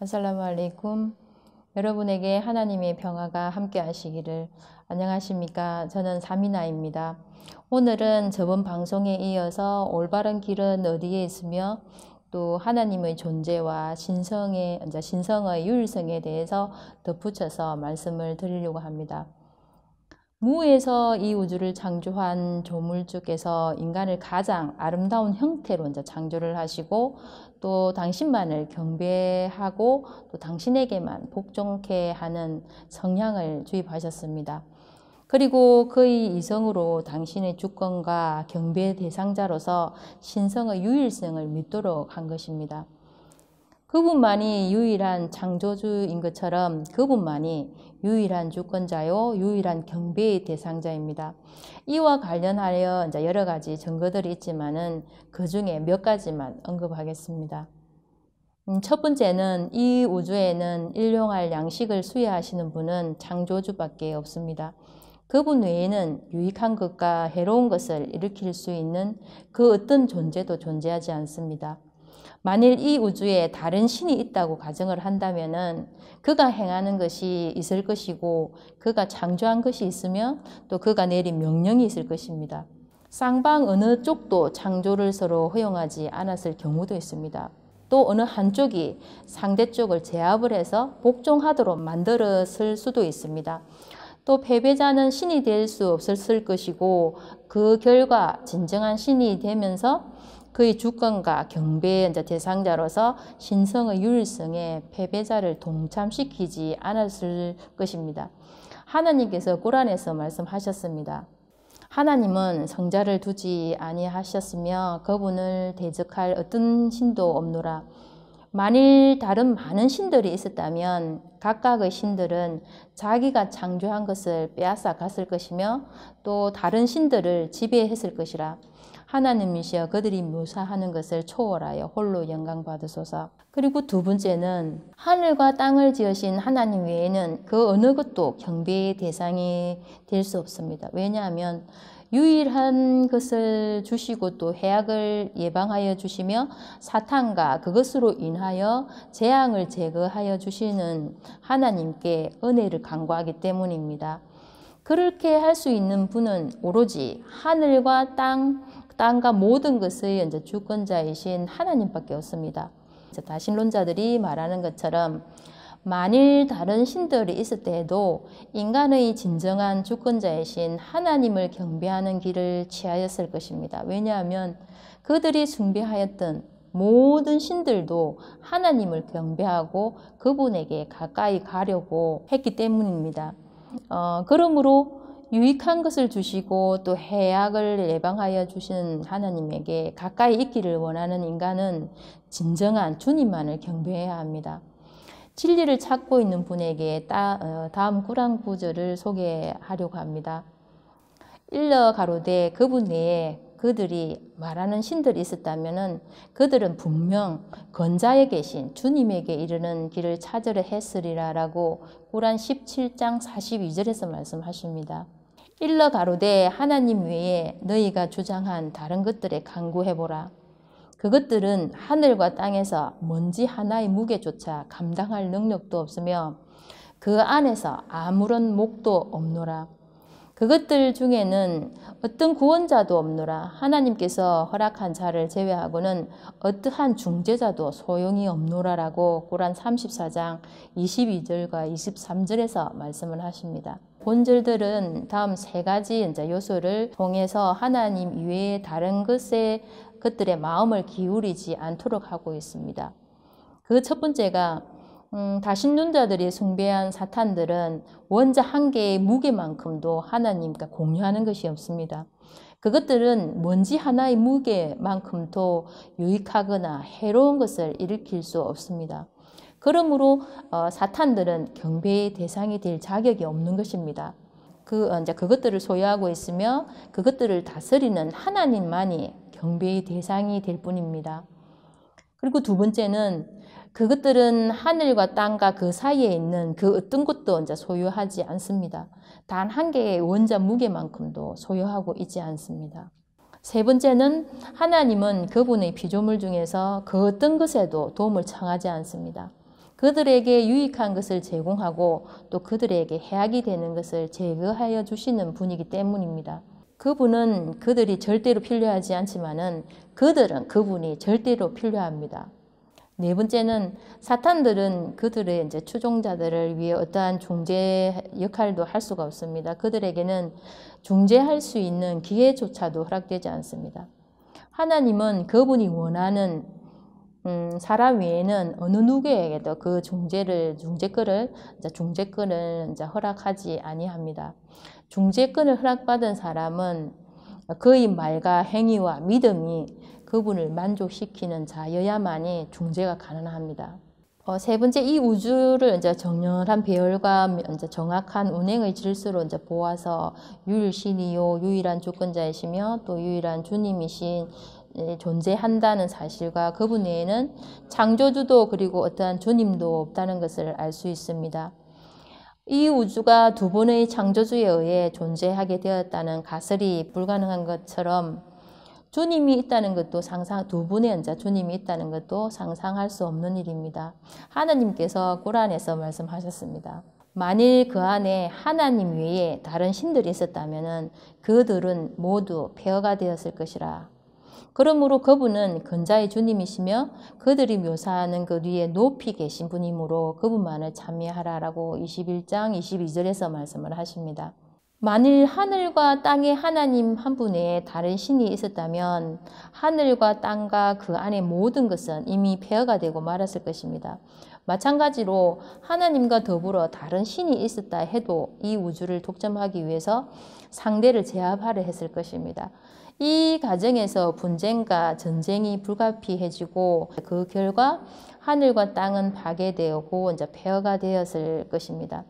아살라무 알레이쿰. 여러분에게 하나님의 평화가 함께 하시기를. 안녕하십니까. 저는 사미나입니다. 오늘은 저번 방송에 이어서 올바른 길은 어디에 있으며 또 하나님의 존재와 신성의 유일성에 대해서 덧붙여서 말씀을 드리려고 합니다. 무에서 이 우주를 창조한 조물주께서 인간을 가장 아름다운 형태로 창조를 하시고 또 당신만을 경배하고 또 당신에게만 복종케 하는 성향을 주입하셨습니다. 그리고 그의 이성으로 당신의 주권과 경배의 대상자로서 신성의 유일성을 믿도록 한 것입니다. 그분만이 유일한 창조주인 것처럼 그분만이 유일한 주권자요, 유일한 경배의 대상자입니다. 이와 관련하여 여러 가지 증거들이 있지만은 그 중에 몇 가지만 언급하겠습니다. 첫 번째는 이 우주에는 일용할 양식을 수여하시는 분은 창조주밖에 없습니다. 그분 외에는 유익한 것과 해로운 것을 일으킬 수 있는 그 어떤 존재도 존재하지 않습니다. 만일 이 우주에 다른 신이 있다고 가정을 한다면은 그가 행하는 것이 있을 것이고 그가 창조한 것이 있으며 또 그가 내린 명령이 있을 것입니다. 쌍방 어느 쪽도 창조를 서로 허용하지 않았을 경우도 있습니다. 또 어느 한쪽이 상대 쪽을 제압을 해서 복종하도록 만들었을 수도 있습니다. 또 패배자는 신이 될 수 없었을 것이고 그 결과 진정한 신이 되면서 그의 주권과 경배의 대상자로서 신성의 유일성에 패배자를 동참시키지 않았을 것입니다. 하나님께서 꾸란에서 말씀하셨습니다. 하나님은 성자를 두지 아니하셨으며 그분을 대적할 어떤 신도 없노라. 만일 다른 많은 신들이 있었다면 각각의 신들은 자기가 창조한 것을 빼앗아 갔을 것이며 또 다른 신들을 지배했을 것이라. 하나님이시여 그들이 묘사하는 것을 초월하여 홀로 영광 받으소서. 그리고 두 번째는 하늘과 땅을 지으신 하나님 외에는 그 어느 것도 경배의 대상이 될 수 없습니다. 왜냐하면 유일한 것을 주시고 또 해악을 예방하여 주시며 사탄과 그것으로 인하여 재앙을 제거하여 주시는 하나님께 은혜를 간구하기 때문입니다. 그렇게 할 수 있는 분은 오로지 하늘과 땅과 모든 것의 주권자이신 하나님밖에 없습니다. 다신론자들이 말하는 것처럼 만일 다른 신들이 있을 때에도 인간의 진정한 주권자이신 하나님을 경배하는 길을 취하였을 것입니다. 왜냐하면 그들이 숭배하였던 모든 신들도 하나님을 경배하고 그분에게 가까이 가려고 했기 때문입니다. 그러므로 유익한 것을 주시고 또 해악을 예방하여 주신 하나님에게 가까이 있기를 원하는 인간은 진정한 주님만을 경배해야 합니다. 진리를 찾고 있는 분에게 다음 꾸란 구절을 소개하려고 합니다. 일러 가로되 그분 외에 그들이 말하는 신들이 있었다면 그들은 분명 건자에 계신 주님에게 이르는 길을 찾으려 했으리라 라고 꾸란 17장 42절에서 말씀하십니다. 일러 가로되 하나님 외에 너희가 주장한 다른 것들에 간구해보라. 그것들은 하늘과 땅에서 먼지 하나의 무게조차 감당할 능력도 없으며 그 안에서 아무런 목도 없노라. 그것들 중에는 어떤 구원자도 없노라. 하나님께서 허락한 자를 제외하고는 어떠한 중재자도 소용이 없노라라고 꾸란 34장 22절과 23절에서 말씀을 하십니다. 본절들은 다음 세 가지 요소를 통해서 하나님 이외의 다른 것들의 마음을 기울이지 않도록 하고 있습니다. 그 첫 번째가 다신론자들이 숭배한 사탄들은 원자 한 개의 무게만큼도 하나님과 공유하는 것이 없습니다. 그것들은 먼지 하나의 무게만큼도 유익하거나 해로운 것을 일으킬 수 없습니다. 그러므로 사탄들은 경배의 대상이 될 자격이 없는 것입니다. 그것들을 소유하고 있으며 그것들을 다스리는 하나님만이 경배의 대상이 될 뿐입니다. 그리고 두 번째는 그것들은 하늘과 땅과 그 사이에 있는 그 어떤 것도 소유하지 않습니다. 단 한 개의 원자 무게만큼도 소유하고 있지 않습니다. 세 번째는 하나님은 그분의 피조물 중에서 그 어떤 것에도 도움을 청하지 않습니다. 그들에게 유익한 것을 제공하고 또 그들에게 해악이 되는 것을 제거하여 주시는 분이기 때문입니다. 그분은 그들이 절대로 필요하지 않지만은 그들은 그분이 절대로 필요합니다. 네 번째는 사탄들은 그들의 이제 추종자들을 위해 어떠한 중재 역할도 할 수가 없습니다. 그들에게는 중재할 수 있는 기회조차도 허락되지 않습니다. 하나님은 그분이 원하는 사람 외에는 어느 누구에게도 그 중재권을 이제 허락하지 아니합니다. 중재권을 허락받은 사람은 그의 말과 행위와 믿음이 그분을 만족시키는 자여야만이 중재가 가능합니다. 세 번째, 이 우주를 이제 정렬한 배열과 이제 정확한 운행의 질서로 이제 보아서 유일신이요 유일한 주권자이시며 또 유일한 주님이신 존재한다는 사실과 그분 외에는 창조주도 그리고 어떠한 주님도 없다는 것을 알 수 있습니다. 이 우주가 두 분의 창조주에 의해 존재하게 되었다는 가설이 불가능한 것처럼 주님이 있다는 것도 두 분의 주님이 있다는 것도 상상할 수 없는 일입니다. 하나님께서 꾸란에서 말씀하셨습니다. 만일 그 안에 하나님 외에 다른 신들이 있었다면 그들은 모두 폐허가 되었을 것이라. 그러므로 그분은 근자의 주님이시며 그들이 묘사하는 그 위에 높이 계신 분이므로 그분만을 찬미하라라고 21장 22절에서 말씀을 하십니다. 만일 하늘과 땅에 하나님 한 분의 다른 신이 있었다면 하늘과 땅과 그 안의 모든 것은 이미 폐허가 되고 말았을 것입니다. 마찬가지로 하나님과 더불어 다른 신이 있었다 해도 이 우주를 독점하기 위해서 상대를 제압하려 했을 것입니다. 이 과정에서 분쟁과 전쟁이 불가피해지고 그 결과 하늘과 땅은 파괴되고 이제 폐허가 되었을 것입니다.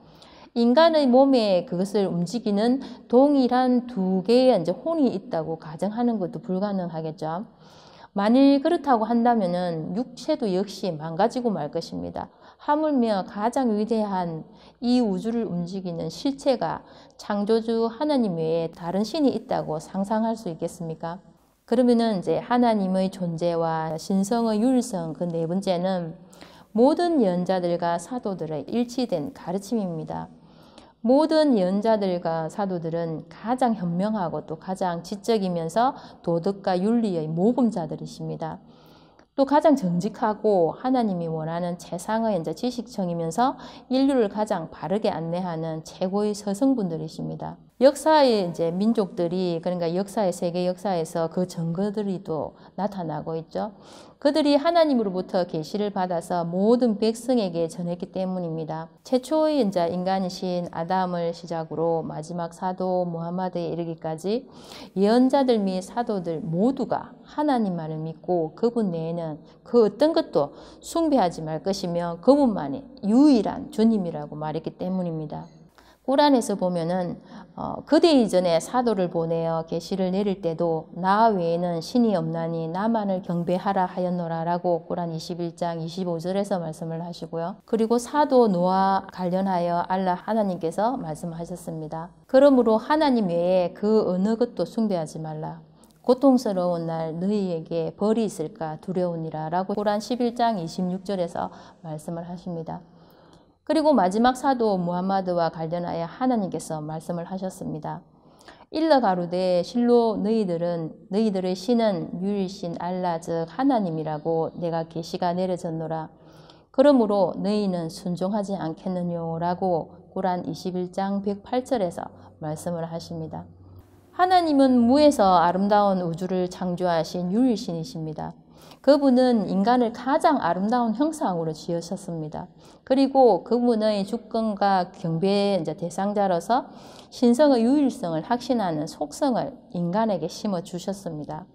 인간의 몸에 그것을 움직이는 동일한 두 개의 이제 혼이 있다고 가정하는 것도 불가능하겠죠. 만일 그렇다고 한다면은 육체도 역시 망가지고 말 것입니다. 하물며 가장 위대한 이 우주를 움직이는 실체가 창조주 하나님 외에 다른 신이 있다고 상상할 수 있겠습니까? 그러면은 이제 하나님의 존재와 신성의 유일성 그 네 번째는 모든 예언자들과 사도들의 일치된 가르침입니다. 모든 예언자들과 사도들은 가장 현명하고 또 가장 지적이면서 도덕과 윤리의 모범자들이십니다. 또 가장 정직하고 하나님이 원하는 최상의 이제 지식층이면서 인류를 가장 바르게 안내하는 최고의 서성분들이십니다. 역사의 이제 민족들이 그러니까 역사의 세계 역사에서 그 증거들이 또 나타나고 있죠. 그들이 하나님으로부터 계시를 받아서 모든 백성에게 전했기 때문입니다. 최초의 이제 인간이신 아담을 시작으로 마지막 사도 무함마드에 이르기까지 예언자들 및 사도들 모두가 하나님만을 믿고 그분 외에는 그 어떤 것도 숭배하지 말 것이며 그분만이 유일한 주님이라고 말했기 때문입니다. 꾸란에서 보면은 그대 이전에 사도를 보내어 계시를 내릴 때도 나 외에는 신이 없나니 나만을 경배하라 하였노라라고 꾸란 21장 25절에서 말씀을 하시고요. 그리고 사도 노아 관련하여 알라 하나님께서 말씀하셨습니다. 그러므로 하나님 외에 그 어느 것도 숭배하지 말라. 고통스러운 날 너희에게 벌이 있을까 두려우니라 라고 꾸란 11장 26절에서 말씀을 하십니다. 그리고 마지막 사도 무함마드와 관련하여 하나님께서 말씀을 하셨습니다. 일러 가로되 실로 너희들의 신은 유일신 알라 즉 하나님이라고 내가 계시가 내려졌노라. 그러므로 너희는 순종하지 않겠느뇨 라고 꾸란 21장 108절에서 말씀을 하십니다. 하나님은 무에서 아름다운 우주를 창조하신 유일신이십니다. 그분은 인간을 가장 아름다운 형상으로 지으셨습니다. 그리고 그분의 주권과 경배의 대상자로서 신성의 유일성을 확신하는 속성을 인간에게 심어 주셨습니다.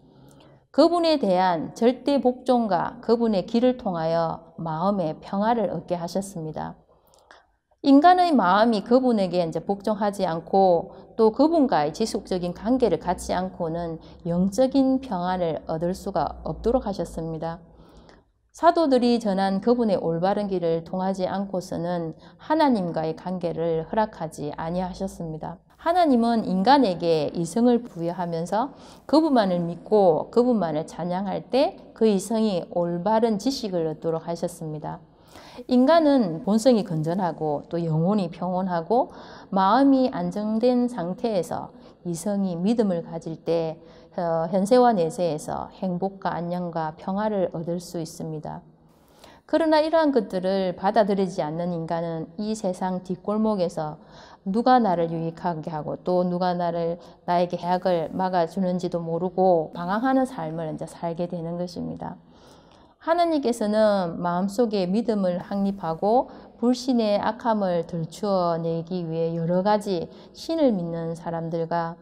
그분에 대한 절대 복종과 그분의 길을 통하여 마음의 평화를 얻게 하셨습니다. 인간의 마음이 그분에게 복종하지 않고 또 그분과의 지속적인 관계를 갖지 않고는 영적인 평안을 얻을 수가 없도록 하셨습니다. 사도들이 전한 그분의 올바른 길을 통하지 않고서는 하나님과의 관계를 허락하지 아니하셨습니다. 하나님은 인간에게 이성을 부여하면서 그분만을 믿고 그분만을 찬양할 때 그 이성이 올바른 지식을 얻도록 하셨습니다. 인간은 본성이 건전하고 또 영혼이 평온하고 마음이 안정된 상태에서 이성이 믿음을 가질 때 현세와 내세에서 행복과 안녕과 평화를 얻을 수 있습니다. 그러나 이러한 것들을 받아들이지 않는 인간은 이 세상 뒷골목에서 누가 나를 유익하게 하고 또 누가 나에게 해악을 막아주는지도 모르고 방황하는 삶을 이제 살게 되는 것입니다. 하나님께서는 마음속에 믿음을 확립하고 불신의 악함을 들추어내기 위해 여러 가지 신을 믿는 사람들과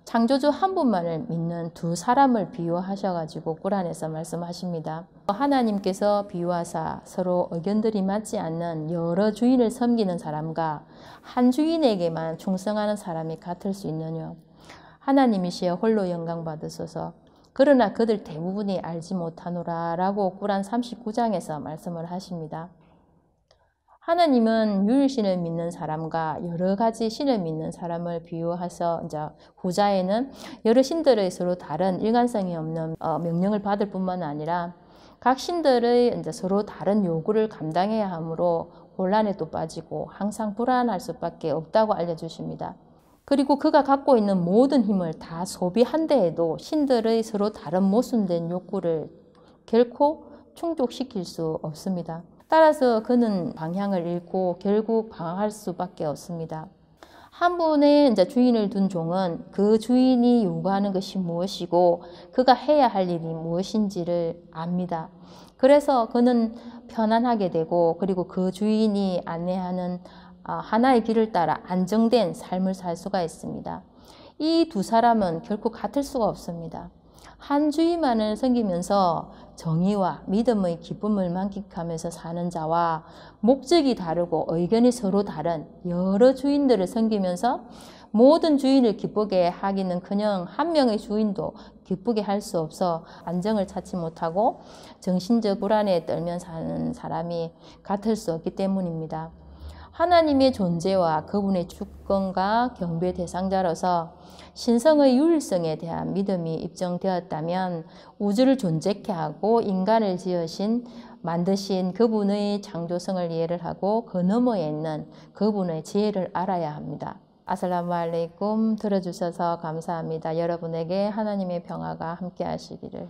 창조주 한 분만을 믿는 두 사람을 비유하셔가지고 꾸란에서 말씀하십니다. 하나님께서 비유하사 서로 의견들이 맞지 않는 여러 주인을 섬기는 사람과 한 주인에게만 충성하는 사람이 같을 수 있느냐. 하나님이시여 홀로 영광 받으소서. 그러나 그들 대부분이 알지 못하노라 라고 꾸란 39장에서 말씀을 하십니다. 하나님은 유일신을 믿는 사람과 여러 가지 신을 믿는 사람을 비유해서 이제 후자에는 여러 신들의 서로 다른 일관성이 없는 명령을 받을 뿐만 아니라 각 신들의 이제 서로 다른 요구를 감당해야 하므로 혼란에도 빠지고 항상 불안할 수밖에 없다고 알려주십니다. 그리고 그가 갖고 있는 모든 힘을 다 소비한다 해도 신들의 서로 다른 모순된 욕구를 결코 충족시킬 수 없습니다. 따라서 그는 방향을 잃고 결국 방황할 수밖에 없습니다. 한 분의 이제 주인을 둔 종은 그 주인이 요구하는 것이 무엇이고 그가 해야 할 일이 무엇인지를 압니다. 그래서 그는 편안하게 되고 그리고 그 주인이 안내하는 하나의 길을 따라 안정된 삶을 살 수가 있습니다. 이 두 사람은 결코 같을 수가 없습니다. 한 주인만을 섬기면서 정의와 믿음의 기쁨을 만끽하면서 사는 자와 목적이 다르고 의견이 서로 다른 여러 주인들을 섬기면서 모든 주인을 기쁘게 하기는커녕 한 명의 주인도 기쁘게 할 수 없어 안정을 찾지 못하고 정신적 불안에 떨며 사는 사람이 같을 수 없기 때문입니다. 하나님의 존재와 그분의 주권과 경배 대상자로서 신성의 유일성에 대한 믿음이 입증되었다면 우주를 존재케 하고 인간을 만드신 그분의 창조성을 이해를 하고 그 너머에 있는 그분의 지혜를 알아야 합니다. 아살라무 알레이쿰 들어주셔서 감사합니다. 여러분에게 하나님의 평화가 함께 하시기를.